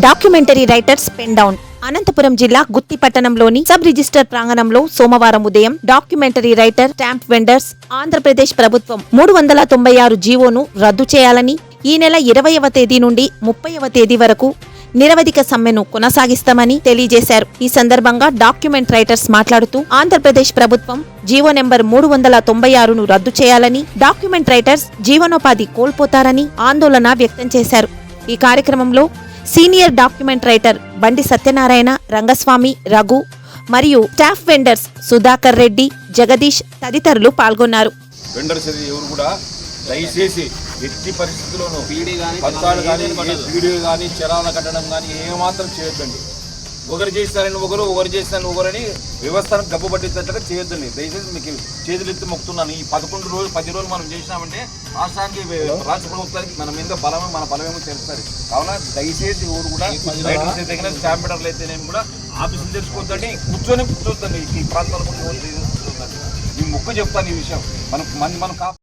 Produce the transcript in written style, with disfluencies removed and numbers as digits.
Documentary writers pen down. Anantapuram జిల్లా గుత్తి పట్టణంలోని sub register ప్రాంగణంలో సోమవారం ఉదయం documentary writer, stamp vendors Andhra Pradesh ప్రభుత్వం 396 జీవోను రద్దు చేయాలని, ఈ నెల 20వ తేదీ నుండి 30వ తేదీ వరకు నిరవధిక సమ్మెను కొనసాగిస్తామని తెలియజేశారు. ఈ సందర్భంగా డాక్యుమెంట్ రైటర్స్ మాట్లాడుతూ ఆంధ్రప్రదేశ్ ప్రభుత్వం జీవో నెంబర్ 396ను రద్దు చేయాలని, డాక్యుమెంట్ రైటర్స్ జీవనోపాధి కోల్పోతారని ఆందోళన వ్యక్తం చేశారు. ఈ కార్యక్రమంలో సీనియర్ డాక్యుమెంట్ రైటర్ బండి సత్యనారాయణ, రంగస్వామి, రఘు మరియు స్టాఫ్ వెండర్స్ సుధాకర్ రెడ్డి, జగదీష్ తదితరులు పాల్గొన్నారు. దయచేసి ఎట్టి పరిస్థితుల్లోనూ పత్రాలు కానీ, వీడియోలు కానీ, చరాలను కట్టడం కానీ ఏమాత్రం చేయొద్దండి. ఒకరు చేస్తారని ఒకరు చేస్తారని ఒకరని వ్యవస్థను గబ్బు పట్టించేట్టుగా చేయొద్దండి. దయచేసి మీకు చేతులు ఎత్తి మొక్కుతున్నాను. ఈ 11 రోజులు 10 రోజులు మనం చేసినామంటే రాష్ట్రానికి, రాష్ట్ర ప్రభుత్వానికి మన మీద మన బలమేమో తెలుస్తుంది. కావున దయచేసి ఎవరు కూడా రైటర్స్ అయితే స్టాంప్ పెడర్లు అయితే నేను కూడా ఆఫీసులు తెచ్చుకోవద్దండి, కూర్చోద్దండి. ఈ ప్రాంతాలకు ఈ మొక్కు చెప్తాను. ఈ విషయం మనం